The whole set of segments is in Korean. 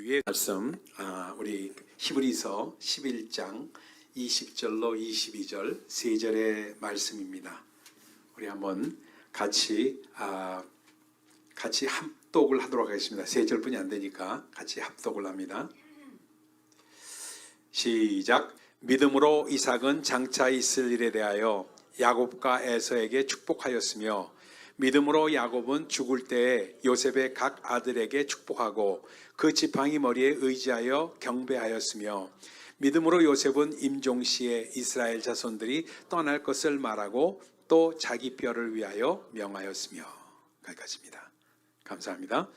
주의 말씀 우리 히브리서 11장 20절로 22절 세 절의 말씀입니다. 우리 한번 같이 합독을 하도록 하겠습니다. 세 절뿐이 안 되니까 같이 합독을 합니다. 시작. 믿음으로 이삭은 장차 있을 일에 대하여 야곱과 에서에게 축복하였으며 믿음으로 야곱은 죽을 때에 요셉의 각 아들에게 축복하고 그 지팡이 머리에 의지하여 경배하였으며 믿음으로 요셉은 임종시에 이스라엘 자손들이 떠날 것을 말하고 또 자기 뼈를 위하여 명하였으며. 거기까지입니다. 감사합니다.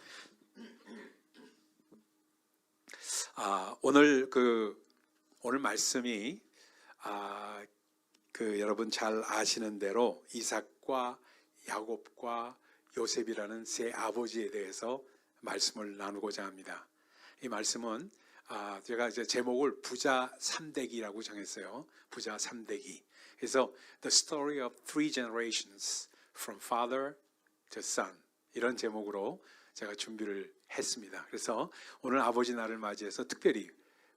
오늘 말씀이 여러분 잘 아시는 대로 이삭과 야곱과 요셉이라는 세 아버지에 대해서 말씀을 나누고자 합니다. 이 말씀은 제가 이제 제목을 부자 3대기라고 정했어요. 부자 3대기. 그래서 The Story of Three Generations from Father to Son 이런 제목으로 제가 준비를 했습니다. 그래서 오늘 아버지 날을 맞이해서 특별히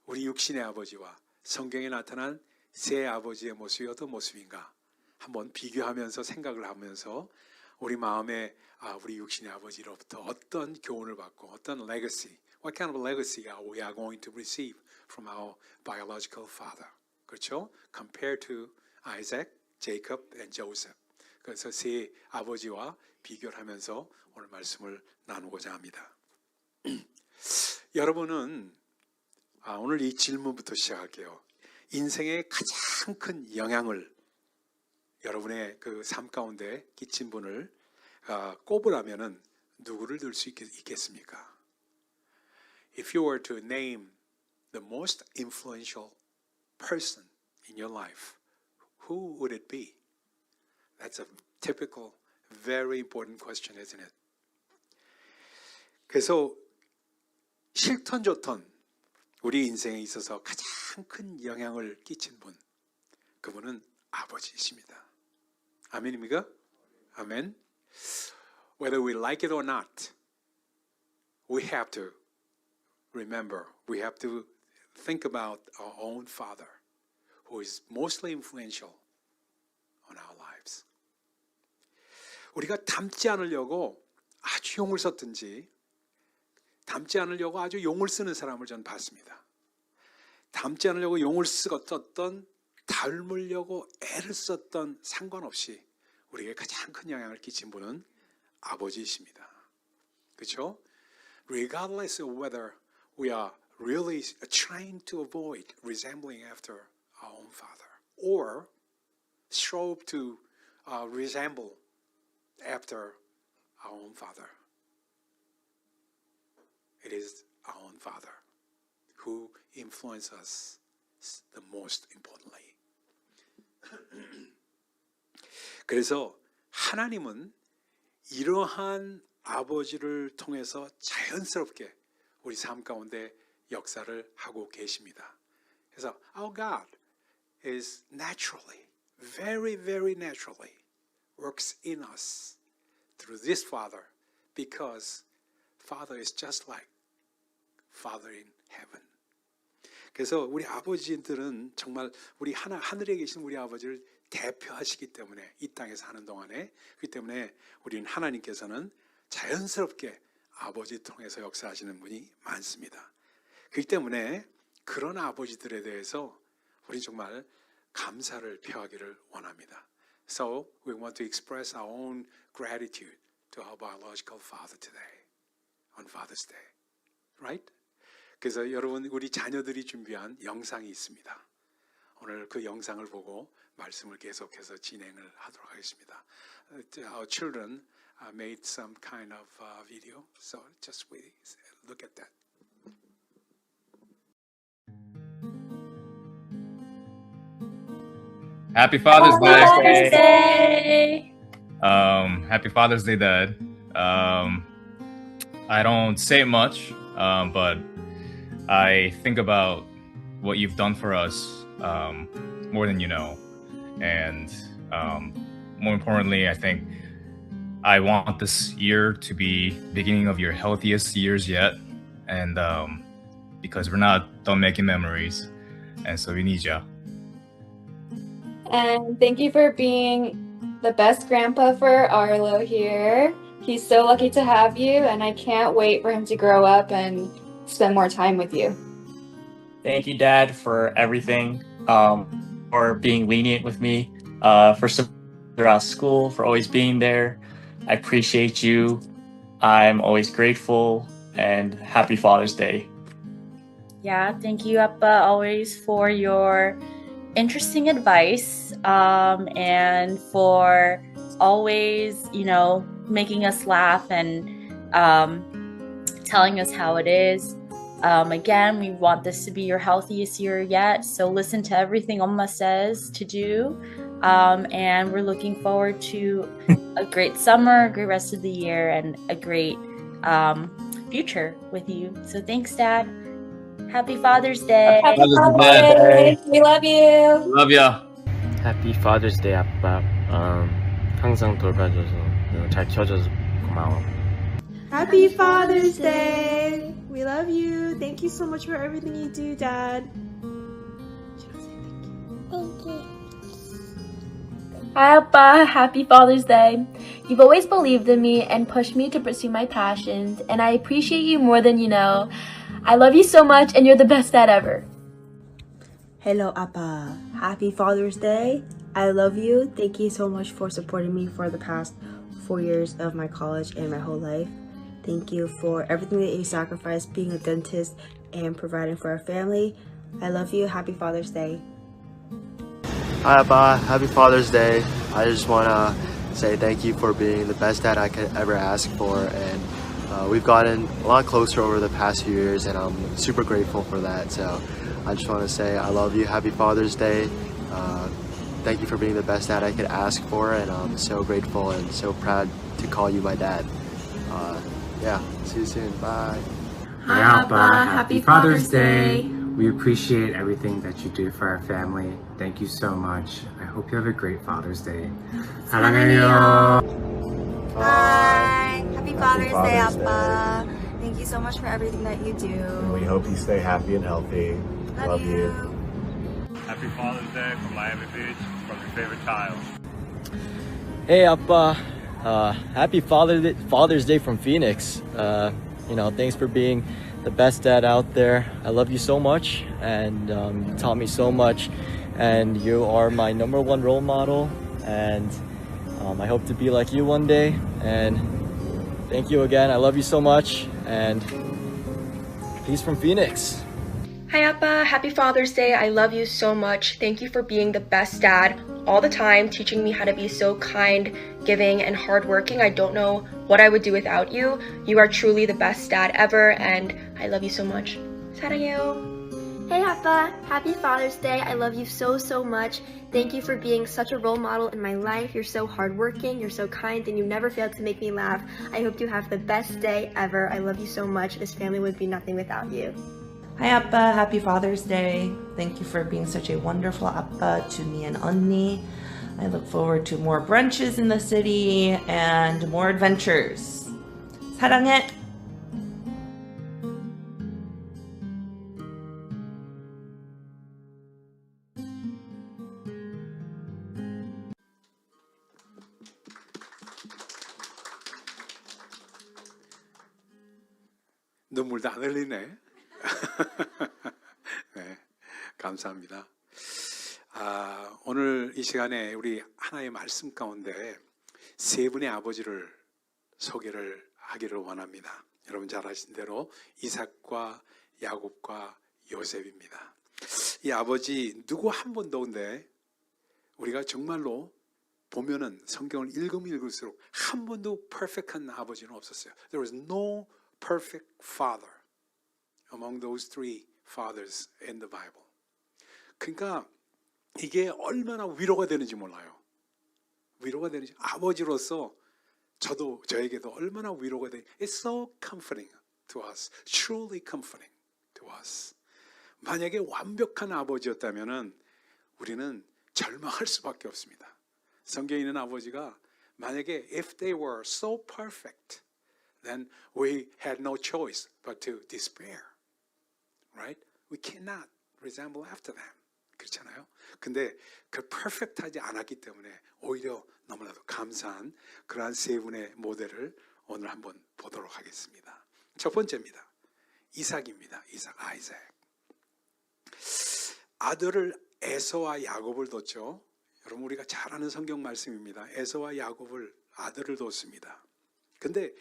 우리 육신의 아버지와 성경에 나타난 세 아버지의 모습이 어떤 모습인가 한번 비교하면서 생각을 하면서 우리 마음에 우리 육신의 아버지로부터 어떤 교훈을 받고 어떤 legacy, what kind of legacy we are going to receive from our biological father. 그렇죠? Compared to Isaac, Jacob and Joseph. 그래서 세 아버지와 비교를 하면서 오늘 말씀을 나누고자 합니다. 여러분은 오늘 이 질문부터 시작할게요. 인생의 가장 큰 영향을 여러분의 그 삶 가운데 끼친 분을 꼽으라면은 누구를 들 수 있겠습니까? If you were to name the most influential person in your life, who would it be? That's a typical, very important question, isn't it? 그래서 싫던 좋던 우리 인생에 있어서 가장 큰 영향을 끼친 분, 그분은 아버지이십니다. 아멘입니까? 아멘. Whether we like it or not, we have to remember, we have to think about our own father, who is mostly influential on our lives. 우리가 닮지 않으려고 아주 용을 썼든지, 닮지 않으려고 아주 용을 쓰는 사람을 저는 봤습니다. 닮지 않으려고 용을 썼던, 닮으려고 애를 썼던 상관없이 우리에게 가장 큰 영향을 끼친 분은 아버지이십니다. 그렇죠? Regardless of whether we are really trying to avoid resembling after our own father or strove to resemble after our own father. It is our own father who influences us the most importantly. 그래서 하나님은 이러한 아버지를 통해서 자연스럽게 우리 삶 가운데 역사를 하고 계십니다. 그래서 our God is naturally, very, very naturally works in us through this Father because Father is just like Father in heaven. 그래서 우리 아버지들은 정말 우리 하늘에 계신 우리 아버지를 대표하시기 때문에 이 땅에서 하는 동안에 그렇기 때문에 우리는 하나님께서는 자연스럽게 아버지 통해서 역사하시는 분이 많습니다. 그렇기 때문에 그런 아버지들에 대해서 우리 정말 감사를 표하기를 원합니다. So we want to express our own gratitude to our biological father today, on Father's Day, right? 그래서 여러분 우리 자녀들이 준비한 영상이 있습니다. 오늘 그 영상을 보고 말씀을 계속해서 진행을 하도록 하겠습니다. Our children made some kind of video, so just we look at that. Happy Father's Day. Father's Day. Happy Father's Day, Dad. I don't say much, but I think about what you've done for us more than you know. And more importantly, I think I want this year to be beginning of your healthiest years yet. And because we're not done making memories, and so we need you. And thank you for being the best grandpa for Arlo here. He's so lucky to have you, and I can't wait for him to grow up and spend more time with you. Thank you, Dad, for everything, for being lenient with me, for throughout school, for always being there. I appreciate you. I'm always grateful, and happy Father's Day. Yeah, thank you, Appa, always for your interesting advice and for always, making us laugh and telling us how it is. Again, we want this to be your healthiest year yet, so listen to everything Oma says to do. And we're looking forward to a great summer, a great rest of the year, and a great future with you. So thanks, Dad. Happy Father's Day. Happy Father's Father's Day. We love you. Love ya. Happy Father's Day, 아빠. 항상 돌봐줘서 잘 키워줘서 고마워. Happy Father's Day! We love you. Thank you so much for everything you do, Dad. Hi, Appa. Happy Father's Day. You've always believed in me and pushed me to pursue my passions, and I appreciate you more than you know. I love you so much, and you're the best dad ever. Hello, Appa. Happy Father's Day. I love you. Thank you so much for supporting me for the past 4 years of my college and my whole life. Thank you for everything that you sacrificed being a dentist and providing for our family. I love you. Happy Father's Day. Hi, Abba. Happy Father's Day. I just want to say thank you for being the best dad I could ever ask for. And we've gotten a lot closer over the past few years, and I'm super grateful for that. So I just want to say I love you. Happy Father's Day. Thank you for being the best dad I could ask for, and I'm so grateful and so proud to call you my dad. Yeah, see you soon. Bye. Hi, Appa. Happy Father's Day. We appreciate everything that you do for our family. Thank you so much. I hope you have a great Father's Day. 사랑해요. Hi. Happy Father's Day, Appa. Thank you so much for everything that you do. And we hope you stay happy and healthy. Love you. Happy Father's Day from Miami Beach, from your favorite child. Hey, Appa. Happy Father's Day from Phoenix. Thanks for being the best dad out there. I love you so much, and you taught me so much, and you are my #1 role model, and I hope to be like you one day. And thank you again. I love you so much, and peace from Phoenix. Hi, Appa. Happy Father's Day. I love you so much. Thank you for being the best dad all the time, teaching me how to be so kind, giving, and hardworking. I don't know what I would do without you. You are truly the best dad ever, and I love you so much. 사랑해요. Hey, Appa. Happy Father's Day. I love you so, so much. Thank you for being such a role model in my life. You're so hardworking, you're so kind, and you never fail to make me laugh. I hope you have the best day ever. I love you so much. This family would be nothing without you. Hi, Appa. Happy Father's Day. Thank you for being such a wonderful Appa to me and Onni. I look forward to more brunches in the city and more adventures. 사랑해. 눈물 다 흘리네. 네, 감사합니다. 오늘 이 시간에 우리 하나의 말씀 가운데 세 분의 아버지를 소개를 하기를 원합니다. 여러분 잘 아신 대로 이삭과 야곱과 요셉입니다. 이 아버지 누구 한 번 더운데 우리가 정말로 보면은 성경을 읽으면 읽을수록 한 번도 퍼펙트한 아버지는 없었어요. There was no perfect father among those three fathers in the Bible. 그러니까 이게 얼마나 위로가 되는지 몰라요. 위로가 되는지 아버지로서 저에게도 얼마나 위로가 돼. It's so comforting to us, truly comforting to us. 만약에 완벽한 아버지였다면은 우리는 절망할 수밖에 없습니다. 성경에 있는 아버지가 만약에 if they were so perfect, then we had no choice but to despair. right? We cannot resemble after them. 그렇잖아요. 근데 그 퍼펙트하지 않았기 때문에 오히려 너무나도 감사한 그러한 세 분의 모델을 오늘 한번 보도록 하겠습니다. 첫 번째입니다. 이삭입니다. 아이작. 아들을 에서와 야곱을 뒀죠. 여러분 우리가 잘 아는 성경 말씀입니다. 에서와 야곱을 아들을 뒀습니다. 근데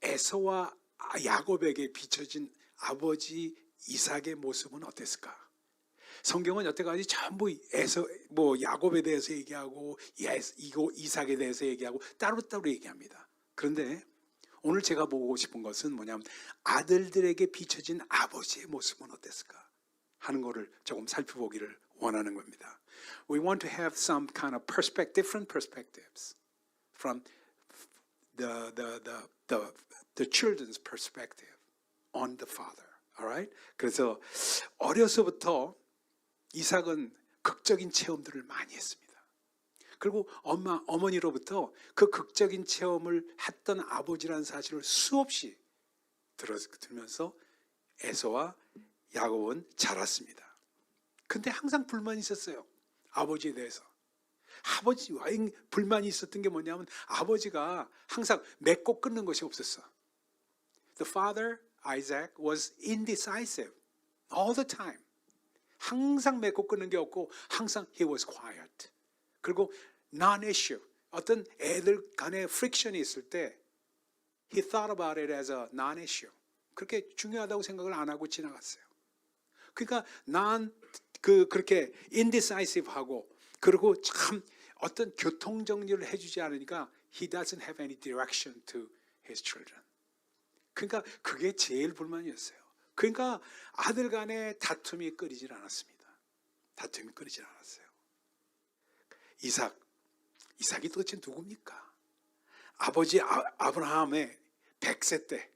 에서와 야곱에게 비춰진 아버지 이삭의 모습은 어땠을까? 성경은 여태까지 전부 야곱에 대해서 얘기하고 이삭에 대해서 얘기하고 따로따로 얘기합니다. 그런데 오늘 제가 보고 싶은 것은 뭐냐면 아들들에게 비춰진 아버지의 모습은 어땠을까 하는 것을 조금 살펴보기를 원하는 겁니다. We want to have some kind of different perspectives from the children's perspective on the father. Alright? 그래서 어려서부터 이삭은 극적인 체험들을 많이 했습니다. 그리고 어머니로부터 그 극적인 체험을 했던 아버지라는 사실을 수없이 들으면서 에서와 야곱은 자랐습니다. 근데 항상 불만이 있었어요. 아버지에 대해서. 아버지와 불만이 있었던 게 뭐냐면 아버지가 항상 맺고 끊는 것이 없었어. The father, Isaac, was indecisive all the time. 항상 맺고 끊는 게 없고 항상 he was quiet. 그리고 non-issue. 어떤 애들 간에 friction이 있을 때 he thought about it as a non-issue. 그렇게 중요하다고 생각을 안 하고 지나갔어요. 그러니까 그렇게 indecisive하고 그리고 참 어떤 교통 정리를 해주지 않으니까 he doesn't have any direction to his children. 그러니까 그게 제일 불만이었어요. 그러니까 아들 간에 다툼이 끊이질 않았습니다. 다툼이 끊이질 않았어요. 이삭이 도대체 누굽니까? 아버지 아브라함의 100세 때,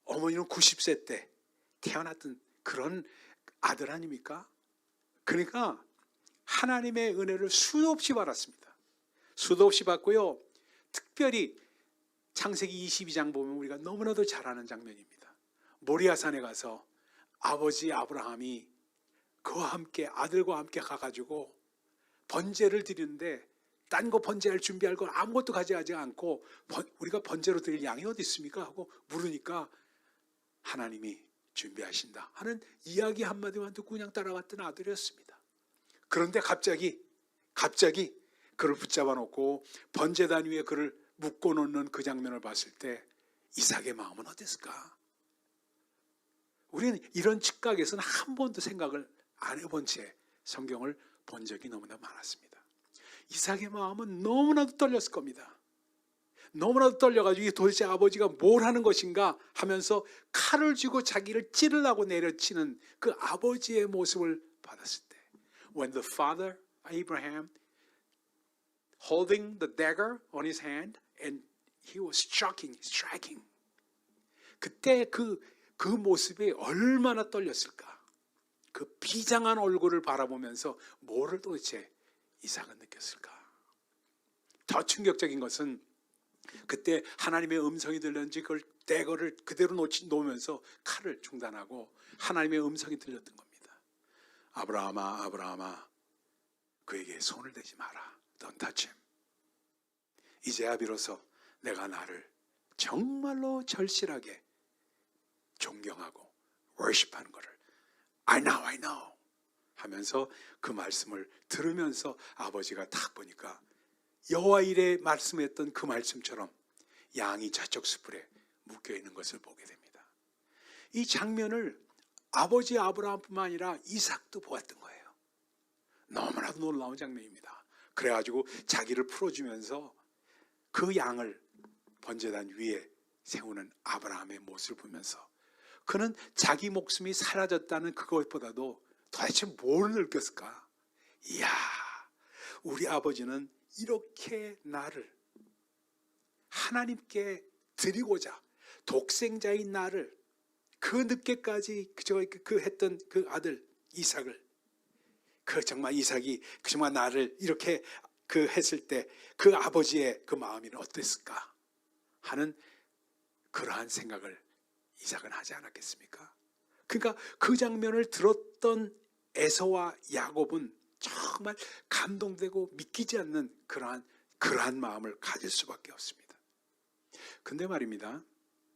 어머니는 90세 때 태어났던 그런 아들 아닙니까? 그러니까 하나님의 은혜를 수도 없이 받았습니다. 수도 없이 받고요. 특별히 창세기 22장 보면 우리가 너무나도 잘 아는 장면입니다. 모리아산에 가서 아버지 아브라함이 그와 함께 아들과 함께 가가지고 번제를 드리는데 딴 거 번제할 준비할 거 아무것도 가져가지 않고 우리가 번제로 드릴 양이 어디 있습니까? 하고 물으니까 하나님이 준비하신다 하는 이야기 한마디만 듣고 그냥 따라갔던 아들이었습니다. 그런데 갑자기 그를 붙잡아 놓고 번제단 위에 그를 묶어 놓는 그 장면을 봤을 때 이삭의 마음은 어땠을까? 우리는 이런 측각에서는 한 번도 생각을 안 해본 채 성경을 본 적이 너무나 많았습니다. 이삭의 마음은 너무나도 떨렸을 겁니다. 너무나도 떨려가지고 도대체 아버지가 뭘 하는 것인가 하면서 칼을 쥐고 자기를 찌르려고 내려치는 그 아버지의 모습을 받았을 때 When the father Abraham holding the dagger on his hand and he was striking 그때 그 모습이 얼마나 떨렸을까? 그 비장한 얼굴을 바라보면서 뭐를 도대체 이삭은 느꼈을까? 더 충격적인 것은 그때 하나님의 음성이 들렸는지 그걸 대거를 그대로 놓으면서 칼을 중단하고 하나님의 음성이 들렸던 겁니다. 아브라함아, 아브라함아, 그에게 손을 대지 마라. Don't touch him. 이제야 비로소 내가 나를 정말로 절실하게 존경하고 worship하는 것을 I know 하면서 그 말씀을 들으면서 아버지가 딱 보니까 여호와 일에 말씀했던 그 말씀처럼 양이 저쪽 숯불에 묶여 있는 것을 보게 됩니다. 이 장면을 아버지 아브라함뿐만 아니라 이삭도 보았던 거예요. 너무나도 놀라운 장면입니다. 그래가지고 자기를 풀어주면서 그 양을 번제단 위에 세우는 아브라함의 모습을 보면서 그는 자기 목숨이 사라졌다는 그것보다도 도대체 뭘 느꼈을까? 이야, 우리 아버지는 이렇게 나를 하나님께 드리고자 독생자인 나를 그 늦게까지 그 했던 그 아들 이삭을 정말 이삭이 정말 나를 이렇게 했을 때 그 아버지의 그 마음이 어땠을까 하는 그러한 생각을 이삭은 하지 않았겠습니까? 그러니까 그 장면을 들었던 에서와 야곱은 정말 감동되고 믿기지 않는 그러한 마음을 가질 수밖에 없습니다. 근데 말입니다.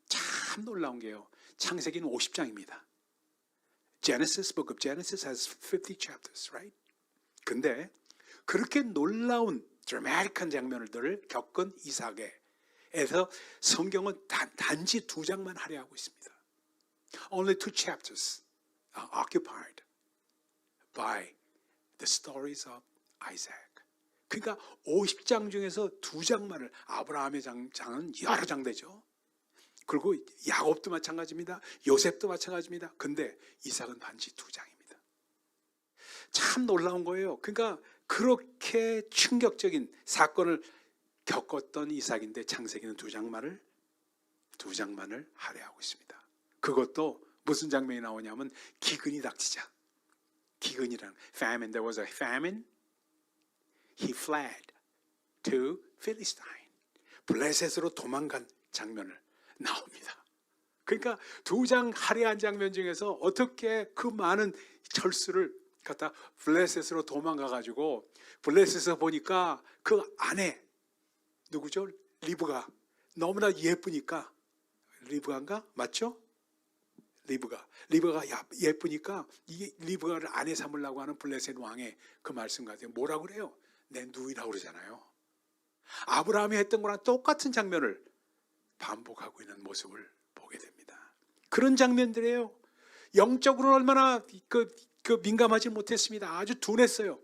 참 놀라운 게요. 창세기는 50장입니다. Genesis, Book of Genesis has 50 chapters, right? 근데 그렇게 놀라운 드라마틱한 장면들을 겪은 이삭에서 성경은 단지 2장만 할애하고 있습니다. Only 2 chapters are occupied by the stories of Isaac. 그러니까 50장 중에서 2장만을, 아브라함의 장은 여러 장 되죠. 그리고 야곱도 마찬가지입니다. 요셉도 마찬가지입니다. 근데 이삭은 단지 2장입니다. 참 놀라운 거예요. 그러니까 그렇게 충격적인 사건을 겪었던 이삭인데 창세기는 2장만을 할애하고 있습니다. 그것도 무슨 장면이 나오냐면 기근이 닥치자. 기근이라는 famine. There was a famine. He fled to Philistine. 블레셋으로 도망간 장면을 나옵니다. 그러니까 2장 할애한 장면 중에서 어떻게 그 많은 철수를 갖다 블레셋으로 도망가 가지고 블레셋에서 보니까 그 아내 누구죠? 리브가 너무나 예쁘니까 리브가인가? 맞죠? 리브가 예쁘니까 이 리브가를 아내 삼으려고 하는 블레셋 왕의 그 말씀 같아요. 뭐라고 그래요? 내 누이라고 그러잖아요. 아브라함이 했던 거랑 똑같은 장면을 반복하고 있는 모습을 보게 됩니다. 그런 장면들이에요. 영적으로는 얼마나 민감하지 못했습니다. 아주 둔했어요.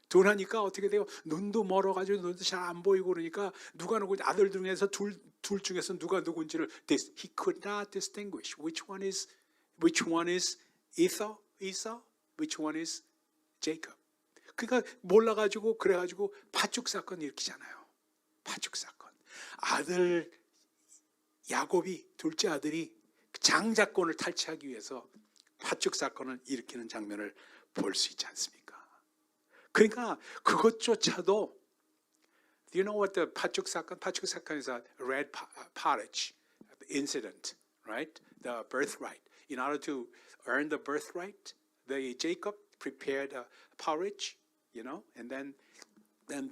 둔하니까 어떻게 돼요? 눈도 멀어가지고 눈도 잘 안 보이고 그러니까 누가 누구 아들 중에서 둘 중에서 누가 누군지를 he could not distinguish which one is Esau, which one is Jacob. 그러니까 몰라가지고 그래가지고 파죽 사건 일으키잖아요. 파죽 사건. 아들 야곱이 둘째 아들이 장자권을 탈취하기 위해서 파죽 사건을 일으키는 장면을 볼 수 있지 않습니까? 그러니까 그것조차도 Do you know what the 파죽 사건? 파죽 사건 is a red pottage incident, right? The birthright. In order to earn the birthright, Jacob prepared a porridge, you know, and then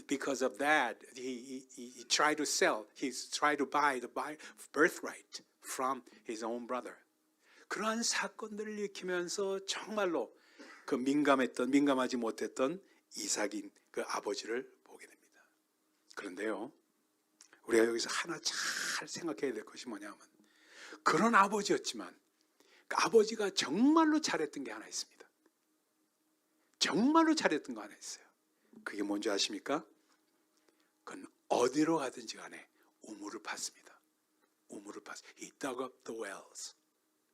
because of that, he tried to sell. He tried to buy the birthright from his own brother. 그러한 사건들을 일으키면서 정말로 그 민감하지 못했던 이삭인 그 아버지를 보게 됩니다. 그런데요, 우리가 여기서 하나 잘 생각해야 될 것이 뭐냐면 그런 아버지였지만 그 아버지가 정말로 잘했던 게 하나 있습니다. 정말로 잘했던 거 하나 있어요. 그게 뭔지 아십니까? 그건 어디로 가든지 간에 우물을 팠습니다. 우물을 팠어요. He dug up the wells.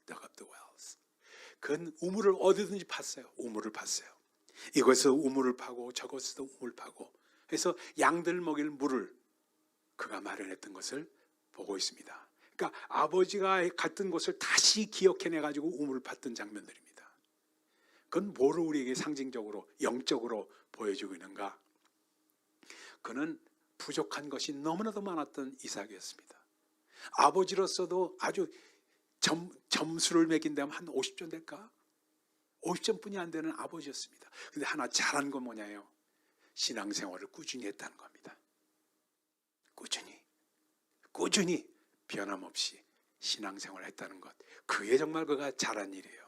Dug up the wells. 그건 우물을 어디든지 팠어요. 우물을 팠어요. 이곳에서 우물을 파고 저곳에서 우물을 파고 해서 양들 먹일 물을 그가 마련했던 것을 보고 있습니다. 그러니까 아버지가 갔던 곳을 다시 기억해내가지고 우물을 팠던 장면들입니다. 그건 뭐를 우리에게 상징적으로 영적으로 보여주고 있는가? 그는 부족한 것이 너무나도 많았던 이삭이었습니다. 아버지로서도 아주 점수를 매긴다면 한 50점 될까? 50점뿐이 안 되는 아버지였습니다. 근데 하나 잘한 건 뭐냐요? 신앙생활을 꾸준히 했다는 겁니다. 꾸준히 변함없이 신앙생활을 했다는 것. 그게 정말 그가 잘한 일이에요.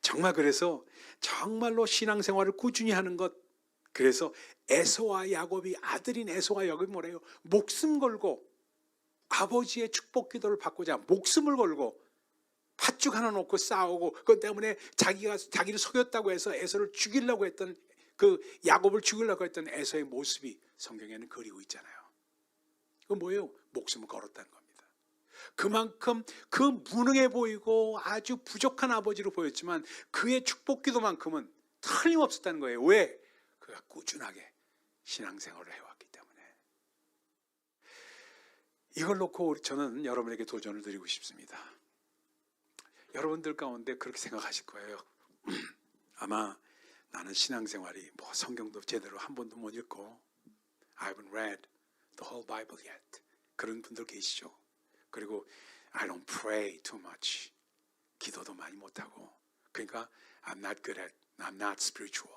정말 그래서 정말로 신앙생활을 꾸준히 하는 것. 그래서 에서와 야곱이 아들인 에서와 야곱이 뭐래요? 목숨 걸고 아버지의 축복 기도를 받고자 목숨을 걸고 팥죽 하나 놓고 싸우고 그것 때문에 자기를 속였다고 해서 에서를 죽이려고 했던 그 야곱을 죽이려고 했던 에서의 모습이 성경에는 그리고 있잖아요. 그건 뭐예요? 목숨을 걸었다는 겁니다. 그만큼 그 무능해 보이고 아주 부족한 아버지로 보였지만 그의 축복 기도만큼은 틀림없었다는 거예요. 왜? 그가 꾸준하게 신앙생활을 해왔기 때문에. 이걸 놓고 저는 여러분에게 도전을 드리고 싶습니다. 여러분들 가운데 그렇게 생각하실 거예요. 아마 나는 신앙생활이 성경도 제대로 한 번도 못 읽고 I haven't read the whole Bible yet. 그런 분들 계시죠. 그리고 I don't pray too much. 기도도 많이 못하고 그러니까 I'm not good at, I'm not spiritual.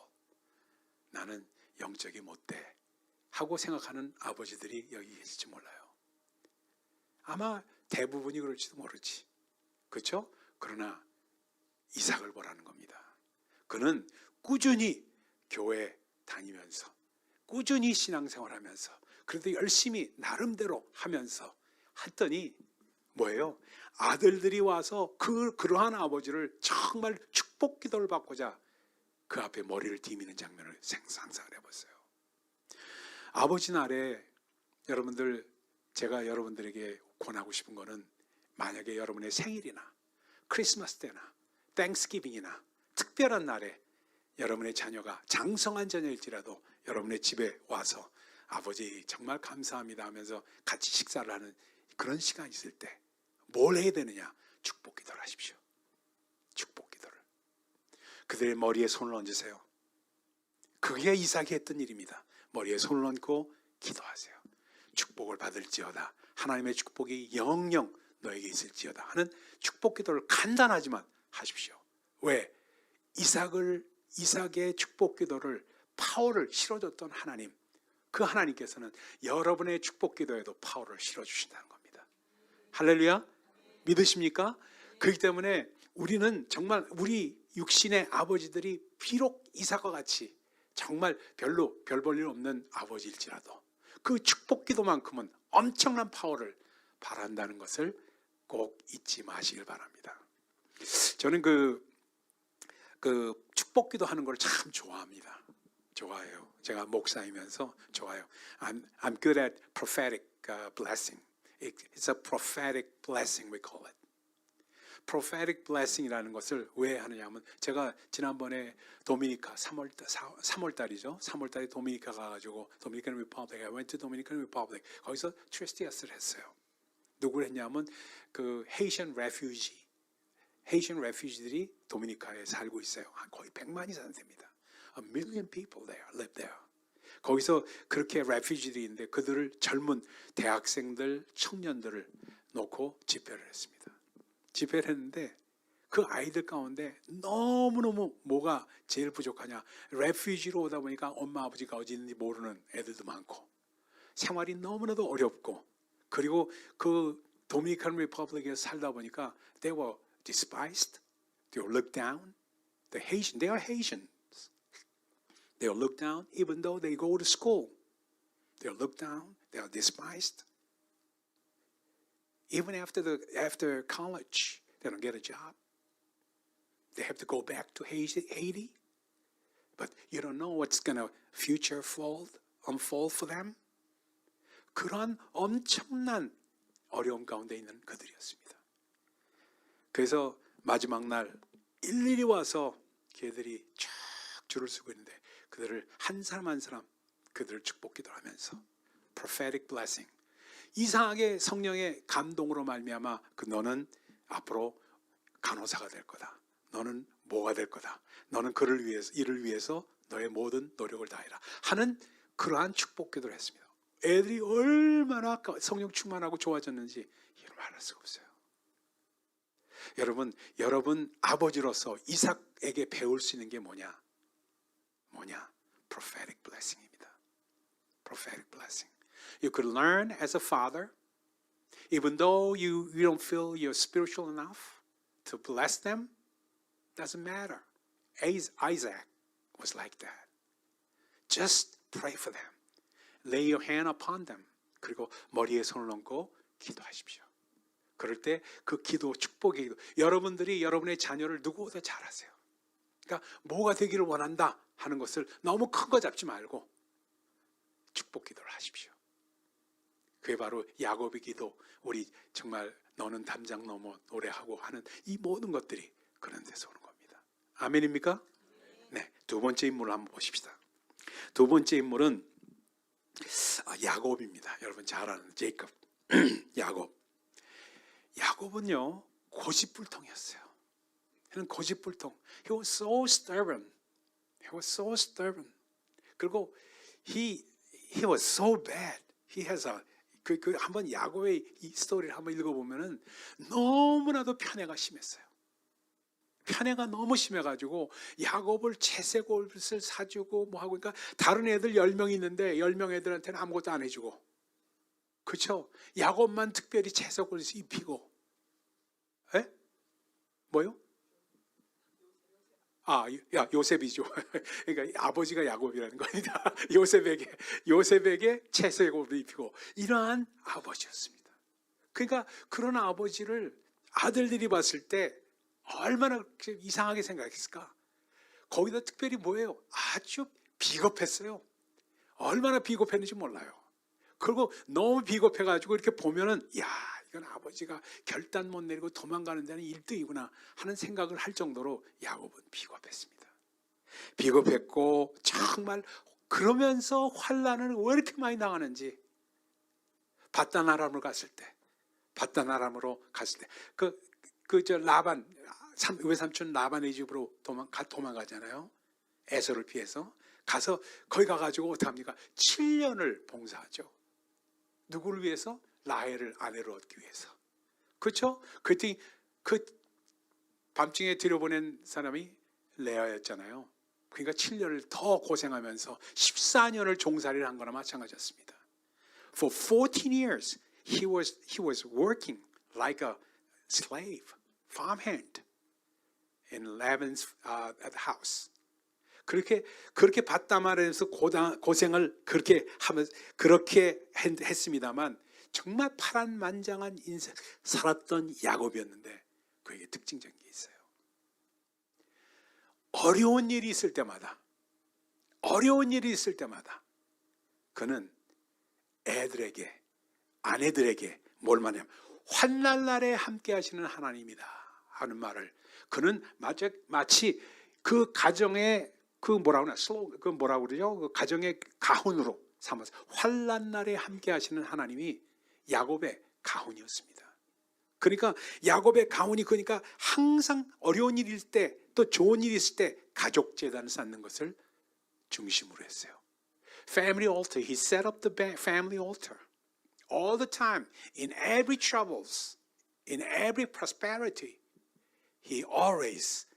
나는 영적이 못돼 하고 생각하는 아버지들이 여기 계실지 몰라요. 아마 대부분이 그럴지도 모르지. 그렇죠? 그러나 이삭을 보라는 겁니다. 그는 꾸준히 교회 다니면서 꾸준히 신앙생활하면서 그래도 열심히 나름대로 하면서 했더니 뭐예요? 아들들이 와서 그러한 아버지를 정말 축복 기도를 받고자 그 앞에 머리를 디미는 장면을 상상을 해봤어요. 아버지 날에 여러분들, 제가 여러분들에게 권하고 싶은 거는 만약에 여러분의 생일이나 크리스마스 때나 땡스기빙이나 특별한 날에 여러분의 자녀가 장성한 자녀일지라도 여러분의 집에 와서 아버지 정말 감사합니다 하면서 같이 식사를 하는 그런 시간이 있을 때 뭘 해야 되느냐? 축복 기도를 하십시오. 축복 기도를. 그들의 머리에 손을 얹으세요. 그게 이삭이 했던 일입니다. 머리에 손을 얹고 기도하세요. 축복을 받을지어다. 하나님의 축복이 영영 너에게 있을지어다 하는 축복 기도를 간단하지만 하십시오. 왜? 이삭의 축복 기도를 파워를 실어줬던 하나님, 그 하나님께서는 여러분의 축복 기도에도 파워를 실어주신다는 겁니다. 할렐루야? 믿으십니까? 그렇기 때문에 우리는 정말 우리 육신의 아버지들이 비록 이삭과 같이 정말 별로 별 볼 일 없는 아버지일지라도 그 축복 기도만큼은 엄청난 파워를 발한다는 것을 꼭 잊지 마시길 바랍니다. 저는 그 축복 기도 하는 걸 참 좋아합니다. 좋아해요. 제가 목사이면서 좋아요. I'm good at prophetic blessing. It's a prophetic blessing, we call it. prophetic blessing이라는 것을 왜 하느냐면 제가 지난번에 도미니카 3월달이죠. 3월달에 도미니카 가가지고 Dominican Republic, I went to Dominican Republic. 거기서 트레스티아스를 했어요. 누구를 했냐면 그 Haitian refugee들이 도미니카에 살고 있어요. 거의 100만이 사는 데입니다. A million people there live there. 거기서 그렇게 refugee들인데 그들을 젊은 대학생들, 청년들을 놓고 집회를 했습니다. 집회를 했는데 그 아이들 가운데 너무너무 뭐가 제일 부족하냐. refugee로 오다 보니까 엄마 아버지가 어디 있는지 모르는 애들도 많고 생활이 너무나도 어렵고 그리고 그 도미니칸 리퍼블릭에서 살다 보니까 they were despised, they were looked down. They are Haitians. They are looked down even though they go to school. They are looked down, they are despised. Even after college, they don't get a job. They have to go back to Haiti. But you don't know what's going to unfold for them. 그런 엄청난 어려움 가운데 있는 그들이었습니다. 그래서 마지막 날 일일이 와서 걔들이 쫙 줄을 서고 있는데 그들을 한 사람 한 사람 그들을 축복기도를 하면서 prophetic blessing. 이상하게 성령의 감동으로 말미암아 너는 앞으로 간호사가 될 거다. 너는 뭐가 될 거다. 너는 이를 위해서 너의 모든 노력을 다해라 하는 그러한 축복기도를 했습니다. 애들이 얼마나 성령 충만하고 좋아졌는지 이를 말할 수가 없어요. 여러분 아버지로서 이삭에게 배울 수 있는 게 뭐냐? Prophetic blessing입니다. Prophetic blessing. You could learn as a father, even though you don't feel you're spiritual enough to bless them, doesn't matter. Isaac was like that. Just pray for them. Lay your hand upon them. 그리고 머리에 손을 얹고 기도하십시오. 그럴 때 그 기도, 축복의 기도. 여러분들이 여러분의 자녀를 누구보다 잘 아세요. 그러니까 뭐가 되기를 원한다 하는 것을 너무 큰 거 잡지 말고 축복 기도를 하십시오. 그게 바로 야곱의 기도, 우리 정말 너는 담장 넘어 노래하고 하는 이 모든 것들이 그런 데서 오는 겁니다. 아멘입니까? 네, 두 번째 인물을 한번 보십시다. 두 번째 인물은 야곱입니다. 여러분 잘 아는 제이콥. 야곱은요 고집불통이었어요. 그는 고집불통. He was so stubborn. 그리고 he was so bad. He has 한번 야곱의 이 스토리를 한번 읽어보면은 너무나도 편애가 심했어요. 편애가 너무 심해가지고 야곱을 채색 옷을 사주고 뭐 하고, 그러니까 다른 애들 10명 있는데 10명 애들한테는 아무것도 안 해주고, 그렇죠? 야곱만 특별히 채색 옷을 입히고. 에? 뭐요? 요셉이죠. 그러니까 아버지가 야곱이라는 겁니다. 요셉에게 채색 옷을 입히고, 이러한 아버지였습니다. 그러니까 그런 아버지를 아들들이 봤을 때 얼마나 이상하게 생각했을까? 거기다 특별히 뭐예요? 아주 비겁했어요. 얼마나 비겁했는지 몰라요. 그리고 너무 비겁해가지고 이렇게 보면은, 야, 이건 아버지가 결단 못 내리고 도망가는 데는 1등이구나 하는 생각을 할 정도로 야곱은 비겁했습니다. 비겁했고, 정말 그러면서 환난을 왜 이렇게 많이 당하는지, 바단 아람으로 갔을 때, 라반, 외삼촌 라반의 집으로 도망가잖아요. 에서를 피해서 가서 거기 가가지고 어떻게 합니까? 7년을 봉사하죠. 누구를 위해서? 라헬을 아내로 얻기 위해서. 그렇죠? 그때 그 밤중에 들여보낸 사람이 레아였잖아요. 그러니까 7년을 더 고생하면서 14년을 종살이를 한 거나 마찬가지였습니다. For 14 years he was working like a slave, farmhand in Laban's house. 그렇게 바다마에서 고생을 그렇게 하면서 그렇게 했습니다만, 정말 파란만장한 인생 살았던 야곱이었는데, 그에게 특징적인 게 있어요. 어려운 일이 있을 때마다 그는 애들에게, 아내들에게 뭘 말하냐면, 환난 날에 함께 하시는 하나님이다 하는 말을, 그는 마치 그 가정의 그 뭐라고 그러죠? 그 가정의 가훈으로 삼아서 환난 날에 함께 하시는 하나님이 야곱의 가훈이었습니다. 그러니까 야곱의 가훈이, 그러니까 항상 어려운 일일 때, 또 좋은 일이 있을 때 가족 재단을 쌓는 것을 중심으로 했어요. Family altar. He set up the family altar all the time. In every troubles, in every prosperity, he always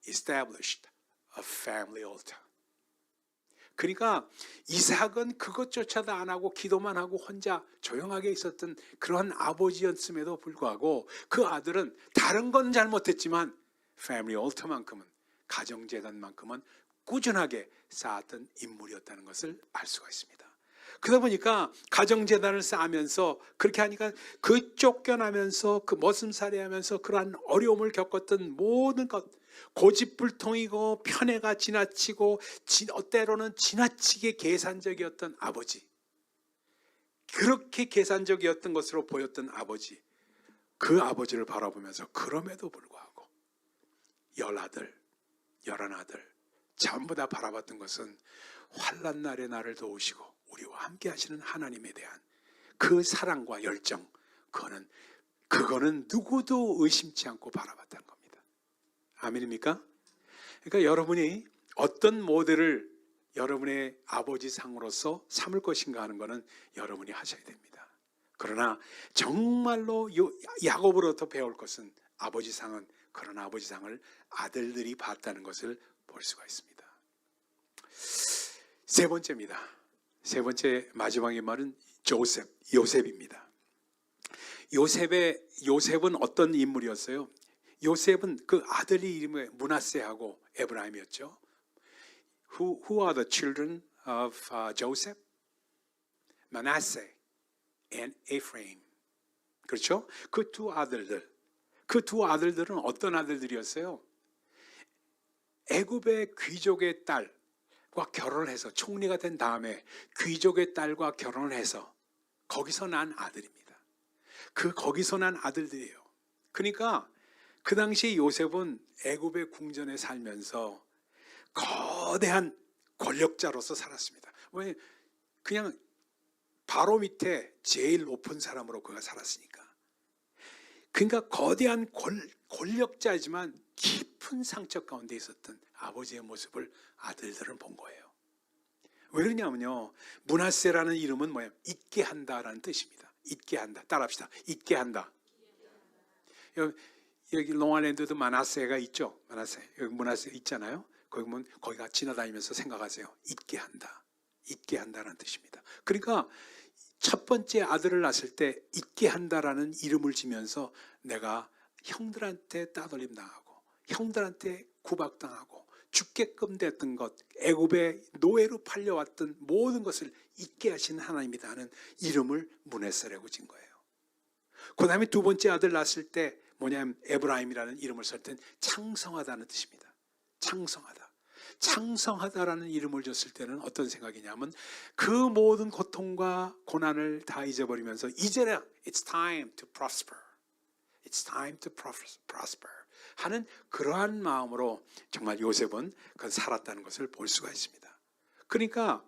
established a family altar. 그러니까 이삭은 그것조차도 안 하고 기도만 하고 혼자 조용하게 있었던 그런 아버지였음에도 불구하고, 그 아들은 다른 건 잘못했지만 패밀리 올터만큼은, 가정재단만큼은 꾸준하게 쌓았던 인물이었다는 것을 알 수가 있습니다. 그러다 보니까 가정재단을 쌓으면서 그렇게 하니까 그 쫓겨나면서 그 머슴살이하면서 그러한 어려움을 겪었던 모든 것, 고집불통이고 편애가 지나치고 때로는 지나치게 계산적이었던 아버지, 그렇게 계산적이었던 것으로 보였던 아버지, 그 아버지를 바라보면서 그럼에도 불구하고 10아들 전부 다 바라봤던 것은 환난 날에 나를 도우시고 우리와 함께 하시는 하나님에 대한 그 사랑과 열정, 그거는 누구도 의심치 않고 바라봤다는 겁니다. 아멘입니까? 그러니까 여러분이 어떤 모델을 여러분의 아버지 상으로서 삼을 것인가 하는 것은 여러분이 하셔야 됩니다. 그러나 정말로 야곱으로부터 배울 것은, 아버지 상은, 그런 아버지 상을 아들들이 봤다는 것을 볼 수가 있습니다. 세 번째입니다. 세 번째 마지막의 말은 요셉입니다. 요셉은 어떤 인물이었어요? 요셉은 그 아들이 이름이 므낫세하고 에브라임이었죠. Who are the children of Joseph? Manasseh and Ephraim. 그렇죠? 그 두 아들들은 어떤 아들들이었어요? 애굽의 귀족의 딸과 결혼을 해서, 총리가 된 다음에 귀족의 딸과 결혼을 해서 거기서 난 아들입니다. 거기서 난 아들들이에요. 그러니까 그 당시 요셉은 애굽의 궁전에 살면서 거대한 권력자로서 살았습니다. 왜? 그냥 바로 밑에 제일 높은 사람으로 그가 살았으니까. 그러니까 거대한 권력자이지만 깊은 상처 가운데 있었던 아버지의 모습을 아들들은 본 거예요. 왜 그러냐면요, 므낫세라는 이름은 뭐예요? 잊게 한다라는 뜻입니다. 잊게 한다. 따라합시다. 잊게 한다. 여기 롱아일랜드도 마나세가 있죠. 마나세 여기 문하세 있잖아요. 거기 보면 거기가 지나다니면서 생각하세요. 잊게 한다. 잊게 한다는 뜻입니다. 그러니까 첫 번째 아들을 낳았을 때 잊게 한다라는 이름을 지면서 내가 형들한테 따돌림 당하고 형들한테 구박당하고 죽게끔 됐던 것, 애굽의 노예로 팔려왔던 모든 것을 잊게 하신 하나님이다 하는 이름을 문헤세라고 진 거예요. 그 다음에 두 번째 아들 낳았을 때 뭐냐면 에브라임이라는 이름을 쓸 때는 창성하다는 뜻입니다. 창성하다. 창성하다라는 이름을 줬을 때는 어떤 생각이냐면 그 모든 고통과 고난을 다 잊어버리면서 이제는 it's time to prosper. It's time to prosper 하는 그러한 마음으로 정말 요셉은 살았다는 것을 볼 수가 있습니다. 그러니까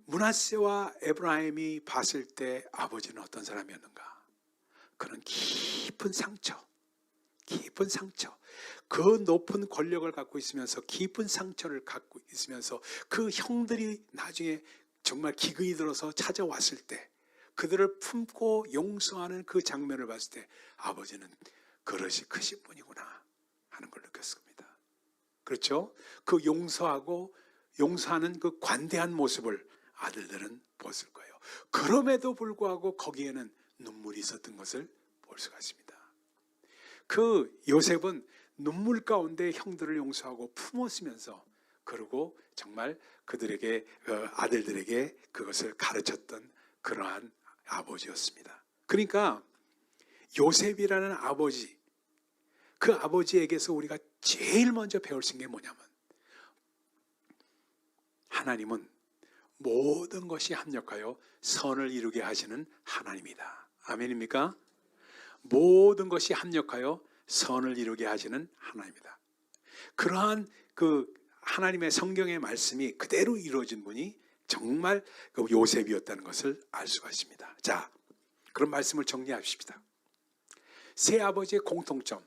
므낫세와 에브라임이 봤을 때 아버지는 어떤 사람이었는가? 그런 깊은 상처, 그 높은 권력을 갖고 있으면서 깊은 상처를 갖고 있으면서 그 형들이 나중에 정말 기근이 들어서 찾아왔을 때 그들을 품고 용서하는 그 장면을 봤을 때 아버지는 그릇이 크신 분이구나 하는 걸 느꼈습니다. 그렇죠? 그 용서하는 그 관대한 모습을 아들들은 봤을 거예요. 그럼에도 불구하고 거기에는 눈물이 있었던 것을 볼 수가 있습니다. 그 요셉은 눈물 가운데 형들을 용서하고 품었으면서 그리고 정말 그들에게 아들들에게 그것을 가르쳤던 그러한 아버지였습니다. 그러니까 요셉이라는 아버지, 그 아버지에게서 우리가 제일 먼저 배울 수 있는 게 뭐냐면 하나님은 모든 것이 합력하여 선을 이루게 하시는 하나님이다. 아멘입니까? 모든 것이 합력하여 선을 이루게 하시는 하나님이다. 그러한 그 하나님의 성경의 말씀이 그대로 이루어진 분이 정말 그 요셉이었다는 것을 알 수가 있습니다. 자, 그런 말씀을 정리합시다. 세 아버지의 공통점,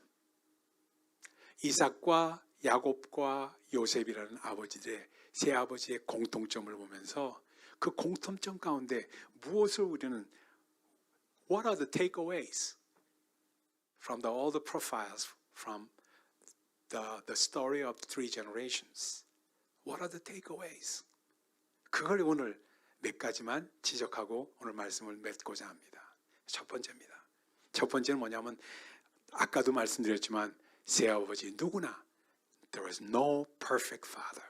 이삭과 야곱과 요셉이라는 아버지들의 세 아버지의 공통점을 보면서 그 공통점 가운데 무엇을 우리는 What are the takeaways from all the profiles from the story of three generations? What are the takeaways? 그걸 오늘 몇 가지만 지적하고 오늘 말씀을 맺고자 합니다. 첫 번째입니다. 첫 번째는 뭐냐면 아까도 말씀드렸지만 세 아버지 누구나 There was no perfect father.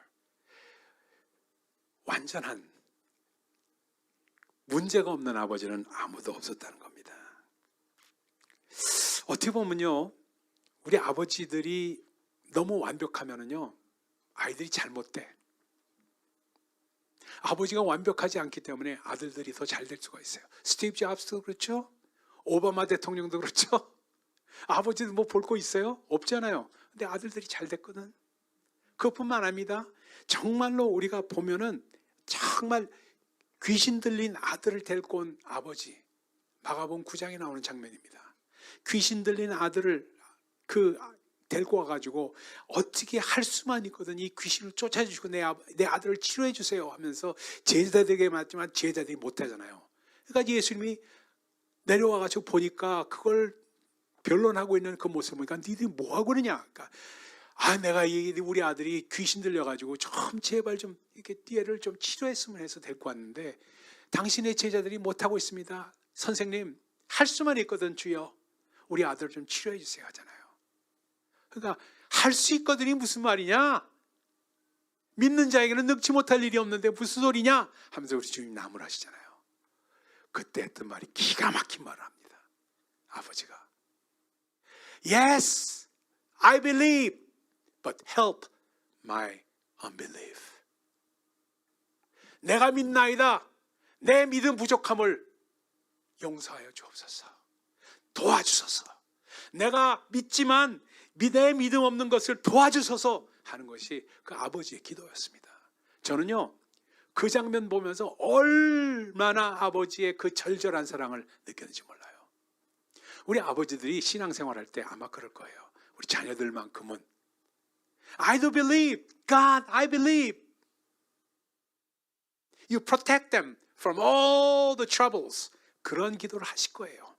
완전한 문제가 없는 아버지는 아무도 없었다는 겁니다. 어떻게 보면요, 우리 아버지들이 너무 완벽하면은요, 아이들이 잘못돼. 아버지가 완벽하지 않기 때문에 아들들이 더 잘 될 수가 있어요. 스티브 잡스도 그렇죠? 오바마 대통령도 그렇죠? 아버지도 뭐 볼 거 있어요? 없잖아요. 근데 아들들이 잘 됐거든. 그것뿐만 아닙니다. 정말로 우리가 보면은 정말 귀신 들린 아들을 데리고 온 아버지, 마가복음 9장에 나오는 장면입니다. 귀신 들린 아들을 데리고 와가지고 어떻게 할 수만 있거든. 이 귀신을 쫓아주시고 내 아들을 치료해 주세요 하면서 제자들에게 맞지만 제자들이 못하잖아요. 그러니까 예수님이 내려와가지고 보니까 그걸 변론하고 있는 그 모습을 보니까 니들이 뭐하고 그러냐. 그러니까 내가 우리 아들이 귀신 들려가지고 좀 제발 좀 이렇게 얘를 좀 치료했으면 해서 데리고 왔는데 당신의 제자들이 못하고 있습니다. 선생님 할 수만 있거든 주여. 우리 아들을 좀 치료해 주세요 하잖아요. 그러니까 할 수 있거든이 무슨 말이냐? 믿는 자에게는 능치 못할 일이 없는데 무슨 소리냐? 하면서 우리 주님 나무라시잖아요. 그때 했던 말이 기가 막힌 말을 합니다. 아버지가 Yes, I believe, but help my unbelief. 내가 믿나이다. 내 믿음 부족함을 용서하여 주옵소서. 도와주소서. 내가 믿지만 내 믿음 없는 것을 도와주소서 하는 것이 그 아버지의 기도였습니다. 저는요, 그 장면 보면서 얼마나 아버지의 그 절절한 사랑을 느꼈는지 몰라요. 우리 아버지들이 신앙생활할 때 아마 그럴 거예요. 우리 자녀들만큼은 I do believe, God, I believe. You protect them from all the troubles. 그런 기도를 하실 거예요.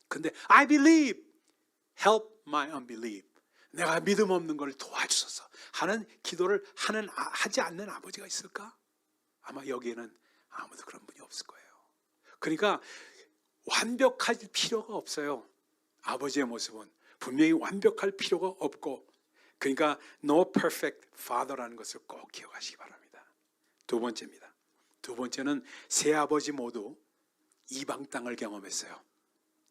근데 I believe, help my unbelief. 내가 믿음 없는 걸 도와주소서 하는 기도를 하지 않는 아버지가 있을까? 아마 여기에는 아무도 그런 분이 없을 거예요. 그러니까 완벽할 필요가 없어요. 아버지의 모습은 분명히 완벽할 필요가 없고, 그러니까 no perfect father라는 것을 꼭 기억하시기 바랍니다. 두 번째입니다. 두 번째는 세 아버지 모두 이방 땅을 경험했어요.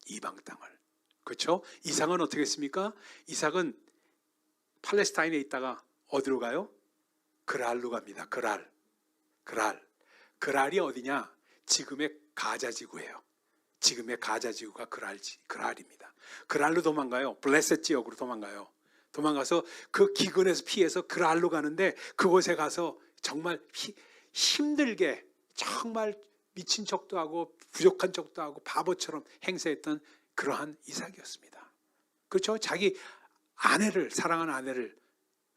이방 땅을. 그렇죠? 이삭은 어떻게 했습니까? 이삭은 팔레스타인에 있다가 어디로 가요? 그랄로 갑니다. 그랄이 어디냐? 지금의 가자 지구예요. 지금의 가자 지구가 그랄입니다. 그랄로 도망가요. 블레셋 지역으로 도망가요. 도망가서 그 기근에서 피해서 그랄로 가는데, 그곳에 가서 정말 힘들게 정말 미친 척도 하고 부족한 척도 하고 바보처럼 행세했던 그러한 이삭이었습니다. 그렇죠? 자기 아내를, 사랑하는 아내를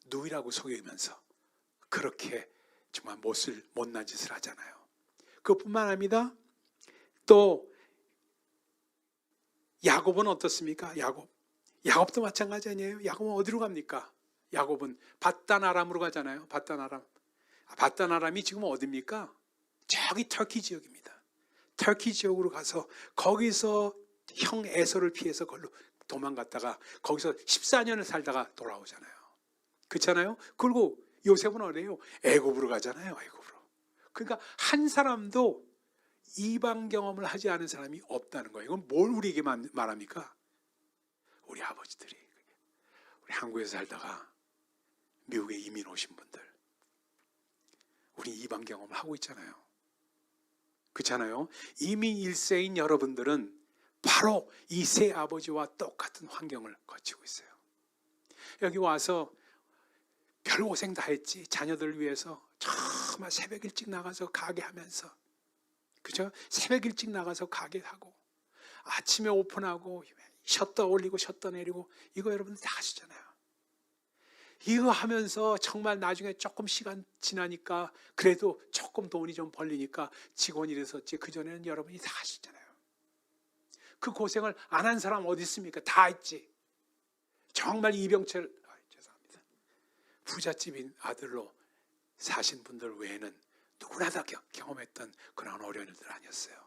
누이라고 속이면서 그렇게 정말 못난 짓을 하잖아요. 그뿐만 아닙니다. 또 야곱은 어떻습니까? 야곱도 마찬가지 아니에요? 야곱은 어디로 갑니까? 야곱은 밧단 아람으로 가잖아요. 밧단 아람이 지금 어디입니까? 저기 터키 지역입니다. 터키 지역으로 가서 거기서 형 에서를 피해서 걸로 도망갔다가 거기서 14년을 살다가 돌아오잖아요. 그렇잖아요? 그리고 요셉은 어디예요? 애굽으로 가잖아요. 애굽으로. 그러니까 한 사람도 이방 경험을 하지 않은 사람이 없다는 거예요. 이건 뭘 우리에게 말합니까? 우리 아버지들이, 우리 한국에서 살다가 미국에 이민 오신 분들, 우리 이방 경험을 하고 있잖아요. 그렇잖아요? 이민 1세인 여러분들은 바로 이 세 아버지와 똑같은 환경을 거치고 있어요. 여기 와서 별 고생 다 했지. 자녀들 위해서 정말 새벽 일찍 나가서 가게 하면서, 그죠? 새벽 일찍 나가서 가게 하고, 아침에 오픈하고, 셔터 올리고 셔터 내리고, 이거 여러분들 다 하시잖아요. 이거 하면서 정말 나중에 조금 시간 지나니까 그래도 조금 돈이 좀 벌리니까 직원이 됐었지, 그전에는 여러분이 다 하시잖아요. 그 고생을 안 한 사람 어디 있습니까? 다 했지. 정말 이병철, 죄송합니다, 부잣집인 아들로 사신 분들 외에는 누구나 다 경험했던 그런 어려운 일들 아니었어요.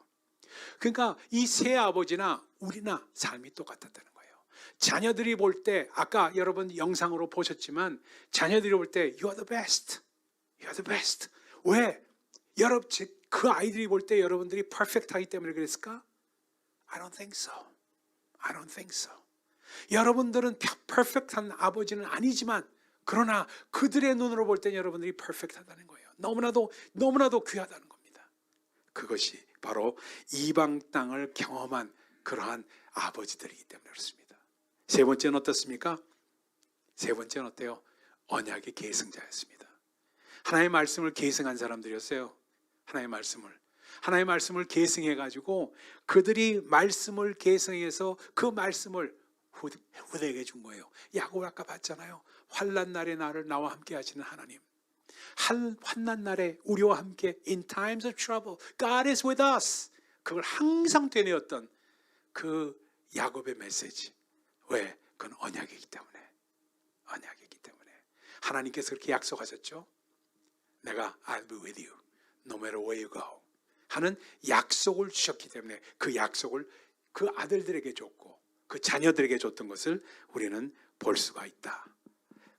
그러니까 이 세 아버지나 우리나 삶이 똑같았다는 거예요. 자녀들이 볼 때, 아까 여러분 영상으로 보셨지만 자녀들이 볼 때 You are the best, You are the best. 왜? 여러분, 그 아이들이 볼 때 여러분들이 퍼펙트하기 때문에 그랬을까? I don't think so. I don't think so. 여러분들은 퍼펙트한 아버지는 아니지만, 그러나 그들의 눈으로 볼 때 여러분들이 퍼펙트하다는 거예요. 너무나도 귀하다는 겁니다. 그것이 바로 이방 땅을 경험한 그러한 아버지들이기 때문에 그렇습니다. 세 번째는 어떻습니까? 세 번째는 어때요? 언약의 계승자였습니다. 하나님의 말씀을 계승한 사람들이었어요. 하나님의 말씀을 계승해가지고 그들이 말씀을 계승해서 그 말씀을 후대에게 준 거예요. 야곱 아까 봤잖아요. 환난 날에 나를 나와 함께 하시는 하나님. 환난 날에 우리와 함께 in times of trouble, God is with us. 그걸 항상 되뇌었던 그 야곱의 메시지. 왜? 그건 언약이기 때문에. 하나님께서 그렇게 약속하셨죠. 내가 I'll be with you, no matter where you go 하는 약속을 주셨기 때문에 그 약속을 그 아들들에게 줬고 그 자녀들에게 줬던 것을 우리는 볼 수가 있다.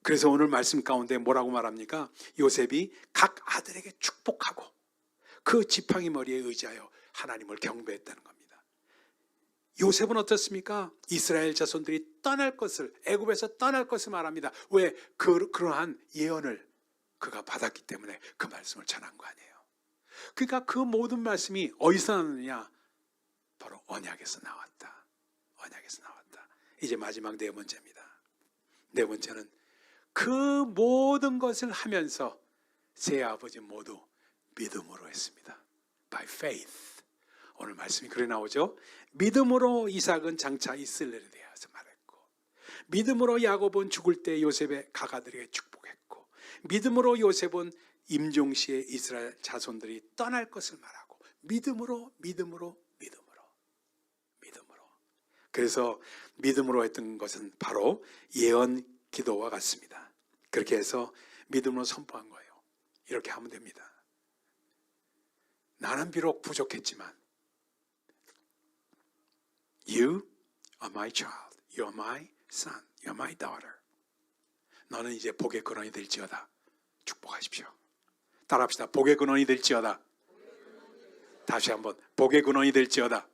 그래서 오늘 말씀 가운데 뭐라고 말합니까? 요셉이 각 아들에게 축복하고 그 지팡이 머리에 의지하여 하나님을 경배했다는 겁니다. 요셉은 어떻습니까? 이스라엘 자손들이 떠날 것을, 애굽에서 떠날 것을 말합니다. 왜? 그러한 예언을 그가 받았기 때문에 그 말씀을 전한 거 아니에요. 그러니까 그 모든 말씀이 어디서 나느냐? 바로 언약에서 나왔다. 이제 마지막 네 번째입니다. 네 번째는 그 모든 것을 하면서 세 아버지 모두 믿음으로 했습니다. By faith. 오늘 말씀이 그래 나오죠. 믿음으로 이삭은 장차 이스라엘에 대해서 말했고, 믿음으로 야곱은 죽을 때 요셉의 가가들에게 축복했고, 믿음으로 요셉은 임종시에 이스라엘 자손들이 떠날 것을 말하고, 믿음으로 그래서 믿음으로 했던 것은 바로 예언 기도와 같습니다. 그렇게 해서 믿음으로 선포한 거예요. 이렇게 하면 됩니다. 나는 비록 부족했지만 You are my child. You are my son. You are my daughter. 너는 이제 복의 근원이 될지어다. 축복하십시오. 따라합시다. 복의 근원이 될지어다. 다시 한번 복의 근원이 될지어다.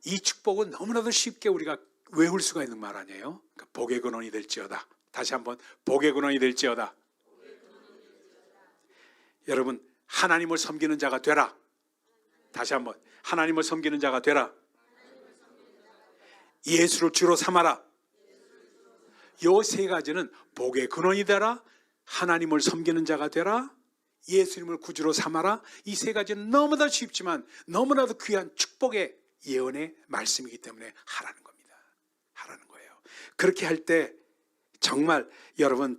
이 축복은 너무나도 쉽게 우리가 외울 수가 있는 말 아니에요? 그러니까 복의 근원이 될지어다. 다시 한번 복의 근원이 될지어다. 여러분 하나님을 섬기는 자가 되라. 다시 한번 하나님을 섬기는 자가 되라. 예수를 주로 삼아라. 요 세 가지는 복의 근원이 되라, 하나님을 섬기는 자가 되라, 예수님을 구주로 삼아라. 이 세 가지는 너무나 쉽지만 너무나도 귀한 축복의 예언의 말씀이기 때문에 하라는 겁니다. 하라는 거예요. 그렇게 할 때 정말 여러분은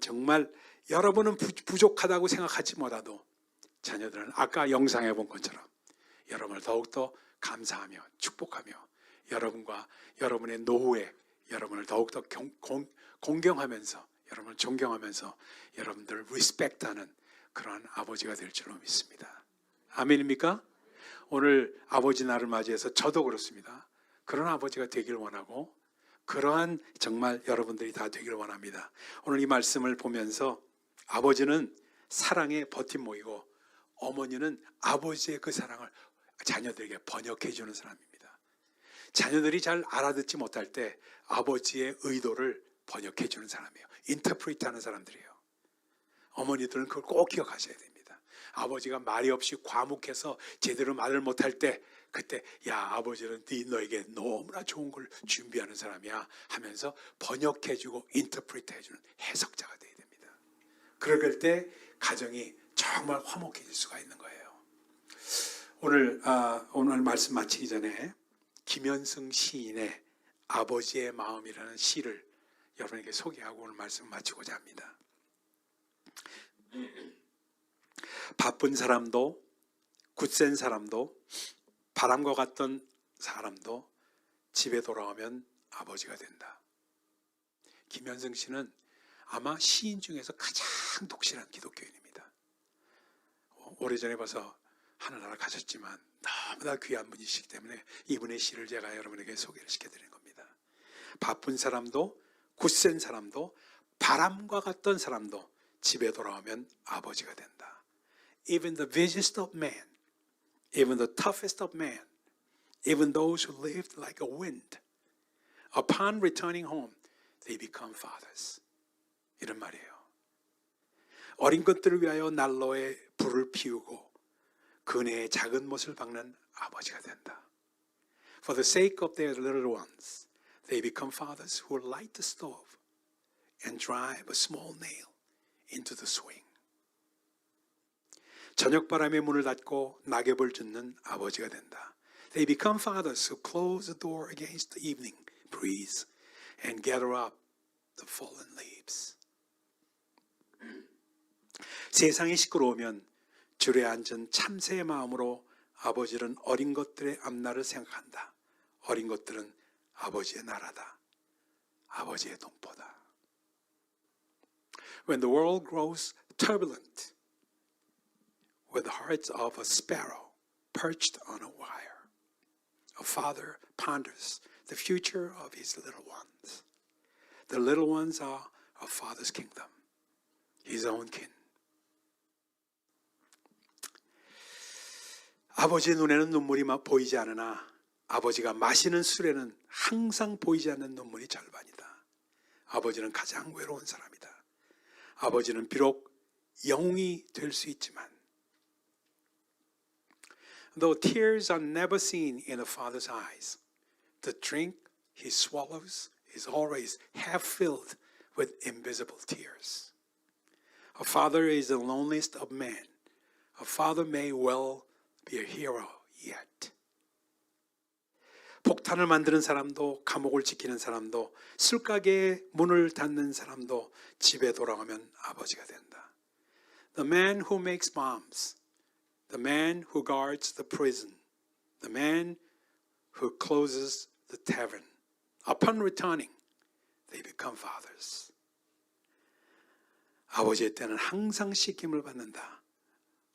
부족하다고 생각하지 못하도 자녀들은 아까 영상에 본 것처럼 여러분을 더욱더 감사하며 축복하며 여러분과 여러분의 노후에 여러분을 더욱더 공경하면서 여러분을 존경하면서 여러분들을 리스펙트하는 그러한 아버지가 될 줄로 믿습니다. 아멘입니까? 오늘 아버지 날을 맞이해서 저도 그렇습니다. 그런 아버지가 되길 원하고 그러한 정말 여러분들이 다 되길 원합니다. 오늘 이 말씀을 보면서 아버지는 사랑의 버팀목이고 어머니는 아버지의 그 사랑을 자녀들에게 번역해 주는 사람입니다. 자녀들이 잘 알아듣지 못할 때 아버지의 의도를 번역해 주는 사람이에요. 인터프리트 하는 사람들이에요. 어머니들은 그걸 꼭 기억하셔야 됩니다. 아버지가 말이 없이 과묵해서 제대로 말을 못할 때 그때 야 아버지는 너에게 너무나 좋은 걸 준비하는 사람이야 하면서 번역해 주고 인터프리트 해주는 해석자가 돼야 됩니다. 그럴 때 가정이 정말 화목해질 수가 있는 거예요. 오늘 말씀 마치기 전에 김현승 시인의 아버지의 마음이라는 시를 여러분에게 소개하고 오늘 말씀 마치고자 합니다. 바쁜 사람도 굳센 사람도 바람과 같던 사람도 집에 돌아오면 아버지가 된다. 김현승 씨는 아마 시인 중에서 가장 독실한 기독교인입니다. 오래전에 봐서 하늘나라 가셨지만 너무나 귀한 분이시기 때문에 이분의 시를 제가 여러분에게 소개를 시켜드리는 겁니다. 바쁜 사람도 굳센 사람도 바람과 같던 사람도 집에 돌아오면 아버지가 된다. Even the busiest of men, even the toughest of men, even those who lived like a wind, upon returning home, they become fathers. 이런 말이에요. 어린 것들을 위하여 난로에 불을 피우고 그네의 작은 못을 박는 아버지가 된다. For the sake of their little ones, they become fathers who light the stove and drive a small nail into the swing. 저녁바람에 문을 닫고 낙엽을 줍는 아버지가 된다. They become fathers who close the door against the evening breeze and gather up the fallen leaves. 세상이 시끄러우면 줄에 앉은 참새의 마음으로 아버지는 어린 것들의 앞날을 생각한다. 어린 것들은 아버지의 나라다. 아버지의 동포다. When the world grows turbulent with the heart of a sparrow perched on a wire, a father ponders the future of his little ones. The little ones are a father's kingdom, his own kin. 아버지의 눈에는 눈물이 보이지 않으나 아버지가 마시는 술에는 항상 보이지 않는 눈물이 절반이다. 아버지는 가장 외로운 사람이다. 아버지는 비록 영웅이 될 수 있지만 Though tears are never seen in a father's eyes, the drink he swallows is always half filled with invisible tears. A father is the loneliest of men. A father may well be a hero yet. 폭탄을 만드는 사람도 감옥을 지키는 사람도 술가게에 문을 닫는 사람도 집에 돌아오면 아버지가 된다. The man who makes bombs, the man who guards the prison, the man who closes the tavern. Upon returning, they become fathers. 아버지의 때는 항상 씻김을 받는다.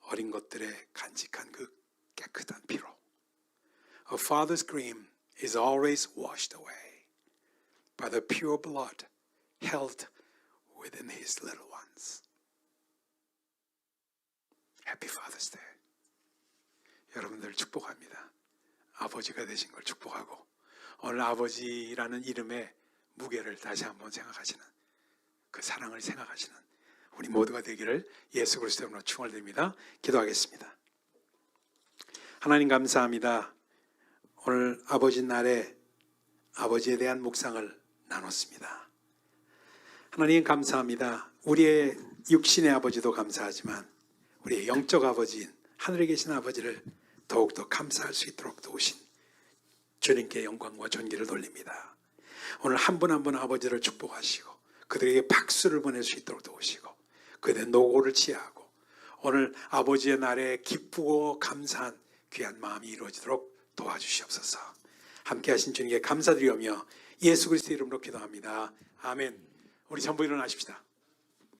어린 것들의 간직한 그 깨끗한 피로. A father's dream is always washed away by the pure blood held within his little ones. Happy Father's Day. 여러분들을 축복합니다. 아버지가 되신 걸 축복하고 오늘 아버지라는 이름의 무게를 다시 한번 생각하시는 그 사랑을 생각하시는 우리 모두가 되기를 예수 그리스도 이름으로 축원드립니다. 기도하겠습니다. 하나님 감사합니다. 오늘 아버지 날에 아버지에 대한 묵상을 나눴습니다. 하나님 감사합니다. 우리의 육신의 아버지도 감사하지만 우리의 영적 아버지인 하늘에 계신 아버지를 더욱더 감사할 수 있도록 도우신 주님께 영광과 존귀를 돌립니다. 오늘 한 분 한 분 아버지를 축복하시고 그들에게 박수를 보낼 수 있도록 도우시고 그들의 노고를 지혜하고 오늘 아버지의 날에 기쁘고 감사한 귀한 마음이 이루어지도록 도와주시옵소서. 함께하신 주님께 감사드리며 예수 그리스도의 이름으로 기도합니다. 아멘. 우리 전부 일어나십시다.